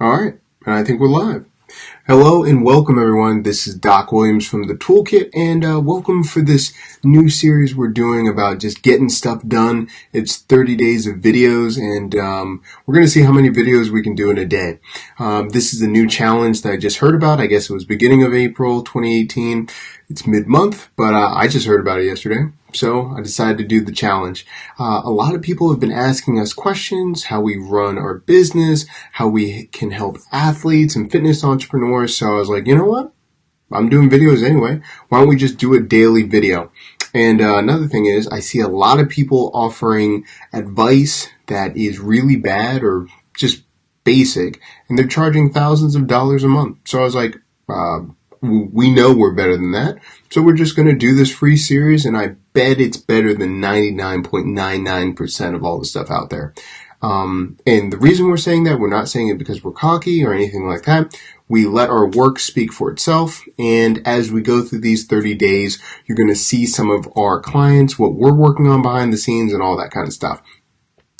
All right, and I think we're live. Hello and welcome everyone. This is Doc Williams from the Toolkit, and welcome for this new series we're doing about just getting stuff done. It's 30 days of videos, and we're going to see how many videos we can do in a day. This is a new challenge that I just heard about. I guess it was beginning of April 2018. It's mid-month, but I just heard about it yesterday. So I decided to do the challenge. A lot of people have been asking us questions, how we run our business, how we can help athletes and fitness entrepreneurs. So I was like, you know what? I'm doing videos anyway. Why don't we just do a daily video? And another thing is, I see a lot of people offering advice that is really bad or just basic, and they're charging thousands of dollars a month. So I was like, we know we're better than that. So we're just going to do this free series, and I bet it's better than 99.99% of all the stuff out there. And the reason we're saying that, we're not saying it because we're cocky or anything like that. We let our work speak for itself. And as we go through these 30 days, you're going to see some of our clients, what we're working on behind the scenes and all that kind of stuff.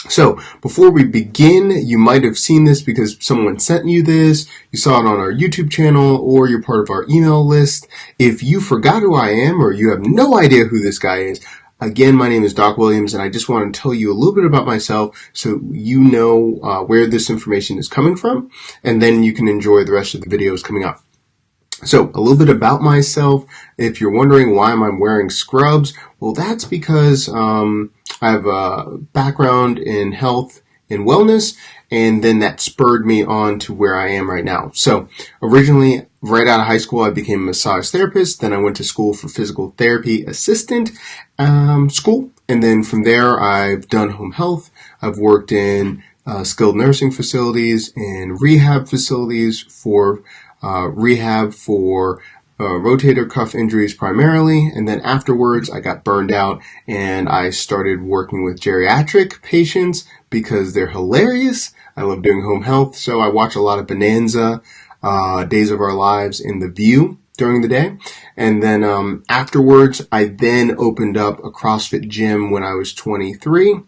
So before we begin, you might have seen this because someone sent you this, you saw it on our YouTube channel, or you're part of our email list. If you forgot who I am or you have no idea who this guy is, again, my name is Doc Williams, and I just want to tell you a little bit about myself so you know where this information is coming from, and then you can enjoy the rest of the videos coming up. So a little bit about myself. If you're wondering why am I wearing scrubs, well, that's because I have a background in health and wellness, and then that spurred me on to where I am right now. So originally, right out of high school, I became a massage therapist. Then I went to school for physical therapy assistant school. And then from there, I've done home health. I've worked in skilled nursing facilities and rehab facilities for rehab for rotator cuff injuries primarily, and then afterwards I got burned out and I started working with geriatric patients because they're hilarious. I love doing home health, so I watch a lot of Bonanza, Days of Our Lives, and The View during the day. And then afterwards I then opened up a CrossFit gym when I was 23.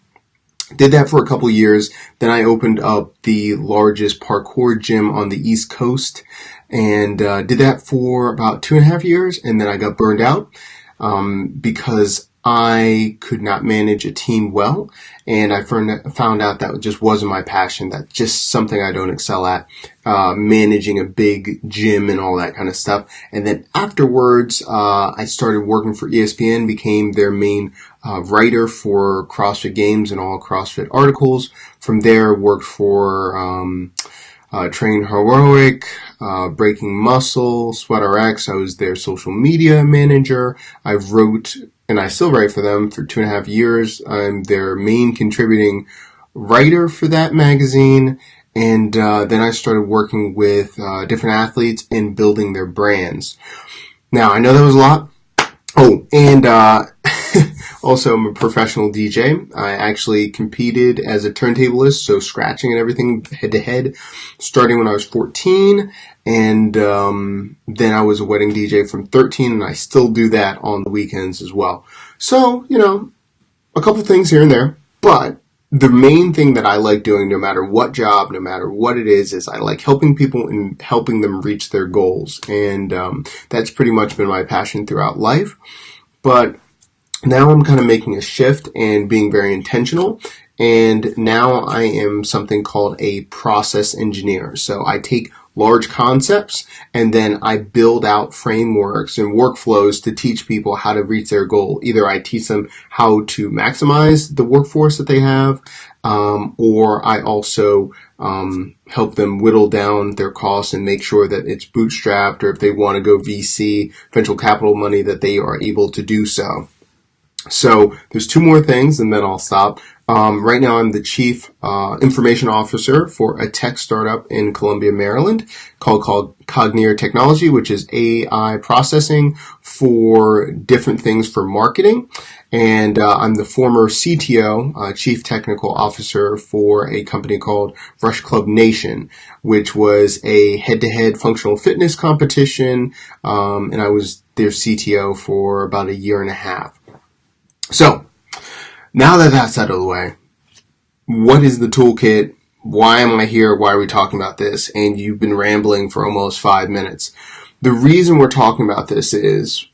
Did that for a couple years. Then I opened up the largest parkour gym on the East Coast and did that for about 2.5 years. And then I got burned out because I could not manage a team well. And I found out that just wasn't my passion. That's just something I don't excel at, managing a big gym and all that kind of stuff. And then afterwards, I started working for ESPN, became their main writer for CrossFit Games and all CrossFit articles. From there, worked for Train Heroic, Breaking Muscle, SweatRx. I was their social media manager. I wrote, and I still write for them for 2.5 years. I'm their main contributing writer for that magazine. And then I started working with different athletes and building their brands. Now, I know that was a lot. Oh, and also I'm a professional DJ. I actually competed as a turntablist, so scratching and everything head to head, starting when I was 14. And then I was a wedding DJ from 13, and I still do that on the weekends as well. So, you know, a couple things here and there, but the main thing that I like doing, no matter what job, no matter what it is I like helping people and helping them reach their goals. And that's pretty much been my passion throughout life. But now I'm kind of making a shift and being very intentional. And now I am something called a process engineer. So I take large concepts and then I build out frameworks and workflows to teach people how to reach their goal. Either I teach them how to maximize the workforce that they have, or I also help them whittle down their costs and make sure that it's bootstrapped, or if they want to go VC, venture capital money, that they are able to do so. So there's 2 more things and then I'll stop. Right now I'm the chief information officer for a tech startup in Columbia, Maryland called Cogneer Technology, which is AI processing for different things for marketing. And I'm the former CTO, chief technical officer for a company called Rush Club Nation, which was a head-to-head functional fitness competition. And I was their CTO for about 1.5 years. So, now that that's out of the way, what is the toolkit? why am I here? Why are we talking about this? And you've been rambling for almost 5 minutes. The reason we're talking about this is,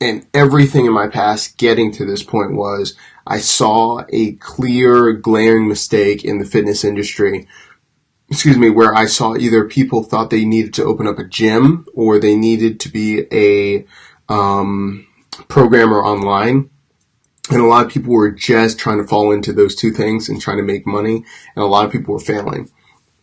and everything in my past getting to this point was, I saw a clear, glaring mistake in the fitness industry, where I saw either people thought they needed to open up a gym or they needed to be a programmer online. And a lot of people were just trying to fall into those two things and trying to make money. And a lot of people were failing.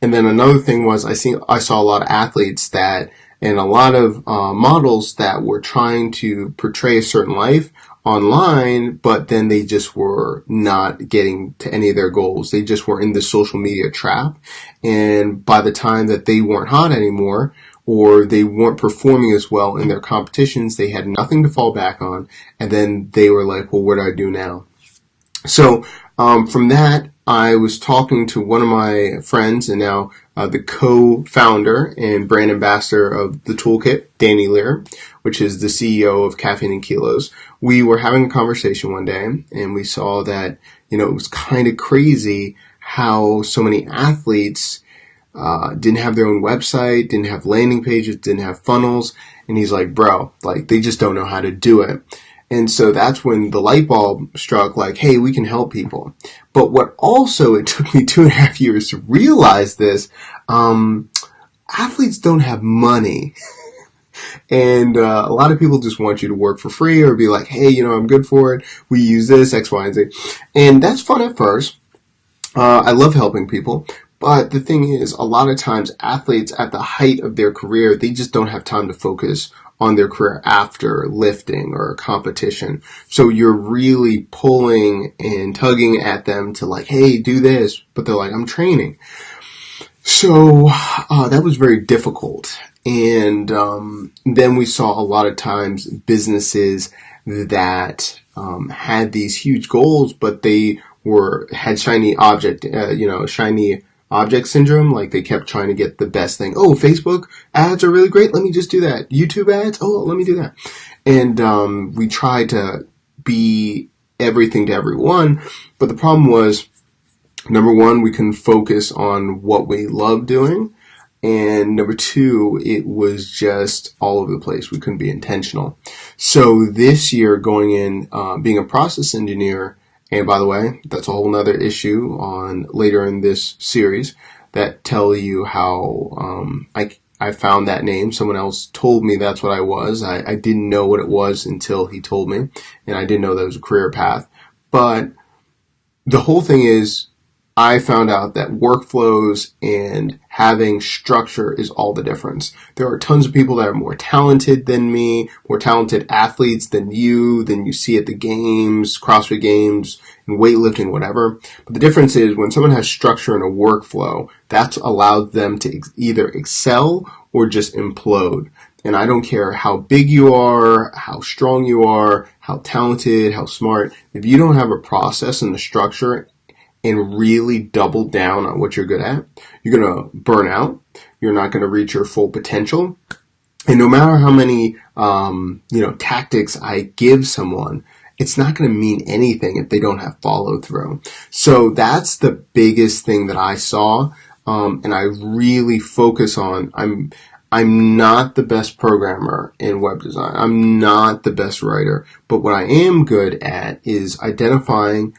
And then another thing was I saw a lot of athletes and a lot of models that were trying to portray a certain life online, but then they just were not getting to any of their goals. They just were in the social media trap. And by the time that they weren't hot anymore, or they weren't performing as well in their competitions, they had nothing to fall back on. And then they were like, well, what do I do now? So from that, I was talking to one of my friends and now the co-founder and brand ambassador of the Toolkit, Danny Lear, which is the CEO of Caffeine and Kilos. We were having a conversation one day and we saw that, it was kind of crazy how so many athletes didn't have their own website, didn't have landing pages, didn't have funnels. And he's like, bro, they just don't know how to do it. And so that's when the light bulb struck, hey, we can help people. But what also, it took me 2.5 years to realize this, athletes don't have money. And a lot of people just want you to work for free or be like, hey, I'm good for it. We use this, X, Y, and Z. And that's fun at first. I love helping people. But the thing is, a lot of times athletes at the height of their career, they just don't have time to focus on their career after lifting or competition. So you're really pulling and tugging at them to hey, do this. But they're like, I'm training. So that was very difficult. And then we saw a lot of times businesses that had these huge goals, but they had shiny object syndrome. They kept trying to get the best thing. Oh, Facebook ads are really great. Let me just do that. YouTube ads. Oh, let me do that. And we tried to be everything to everyone. But the problem was, number one, we couldn't focus on what we love doing. And number two, it was just all over the place. We couldn't be intentional. So this year going in, being a process engineer, and by the way, that's a whole nother issue on later in this series that tell you how I found that name. Someone else told me that's what I was. I didn't know what it was until he told me, and I didn't know that was a career path. But the whole thing is, I found out that workflows and having structure is all the difference. There are tons of people that are more talented than me, more talented athletes than you see at the games, CrossFit games, and weightlifting, whatever. But the difference is when someone has structure and a workflow, that's allowed them to either excel or just implode. And I don't care how big you are, how strong you are, how talented, how smart. If you don't have a process and a structure and really double down on what you're good at, you're going to burn out. You're not going to reach your full potential. And no matter how many, tactics I give someone, it's not going to mean anything if they don't have follow through. So that's the biggest thing that I saw. And I really focus on, I'm not the best programmer in web design. I'm not the best writer, but what I am good at is identifying,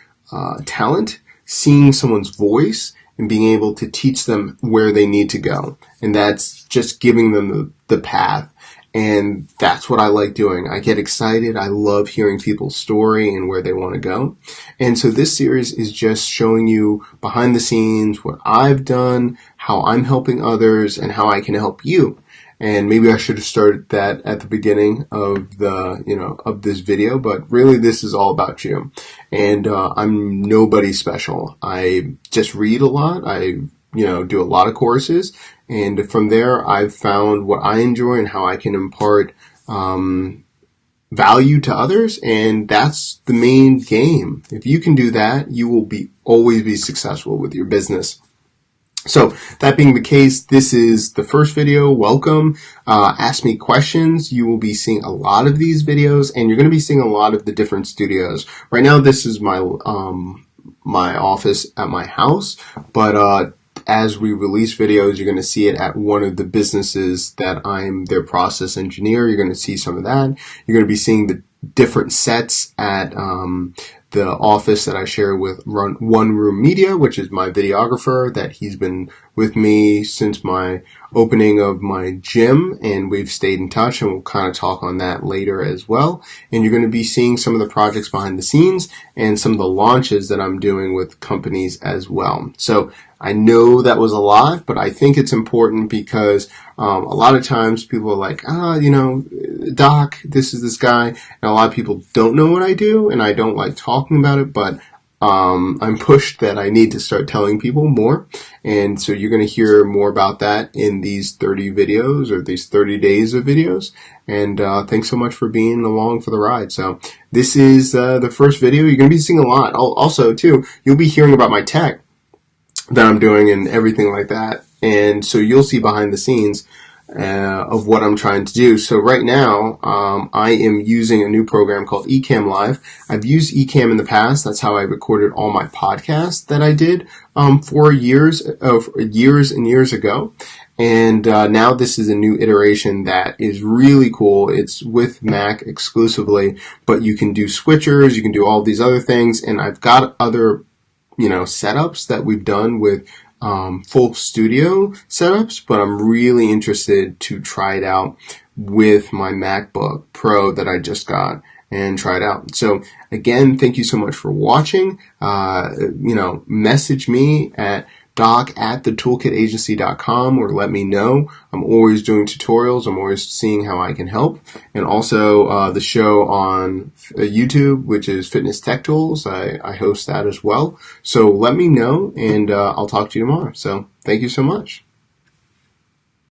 talent, seeing someone's voice, and being able to teach them where they need to go. And that's just giving them the path. And that's what I like doing. I get excited. I love hearing people's story and where they want to go. And so this series is just showing you behind the scenes what I've done, how I'm helping others, and how I can help you. And maybe I should have started that at the beginning of of this video, but really this is all about you. And I'm nobody special. I just read a lot. I do a lot of courses, and from there I've found what I enjoy and how I can impart value to others, and that's the main game. If you can do that, you will always be successful with your business. So that being the case, this is the first video. Welcome. Ask me questions. You will be seeing a lot of these videos, and you're going to be seeing a lot of the different studios. Right now, this is my my office at my house, but as we release videos, you're going to see it at one of the businesses that I'm their process engineer. You're going to see some of that. You're going to be seeing the different sets at the office that I share with One Room Media, which is my videographer that he's been with me since my opening of my gym, and we've stayed in touch, and we'll kind of talk on that later as well. And you're going to be seeing some of the projects behind the scenes and some of the launches that I'm doing with companies as well. So I know that was a lot, but I think it's important because a lot of times people are like, Doc, this is this guy, and a lot of people don't know what I do, and I don't like talking about it, but I'm pushed that I need to start telling people more, and so you're going to hear more about that in these 30 videos or these 30 days of videos, and thanks so much for being along for the ride. So this is the first video. You're going to be seeing a lot. Also, too, you'll be hearing about my tech that I'm doing and everything like that, and so you'll see behind the scenes of what I'm trying to do. So right now, I am using a new program called Ecamm Live. I've used Ecamm in the past. That's how I recorded all my podcasts that I did for years and years ago. And now this is a new iteration that is really cool. It's with Mac exclusively, but you can do switchers, you can do all these other things, and I've got other setups that we've done with full studio setups, but I'm really interested to try it out with my MacBook Pro that I just got and try it out. So again, thank you so much for watching. Message me at doc@thetoolkitagency.com or let me know. I'm always doing tutorials. I'm always seeing how I can help. And also the show on YouTube, which is Fitness Tech Tools. I host that as well. So let me know, and I'll talk to you tomorrow. So thank you so much.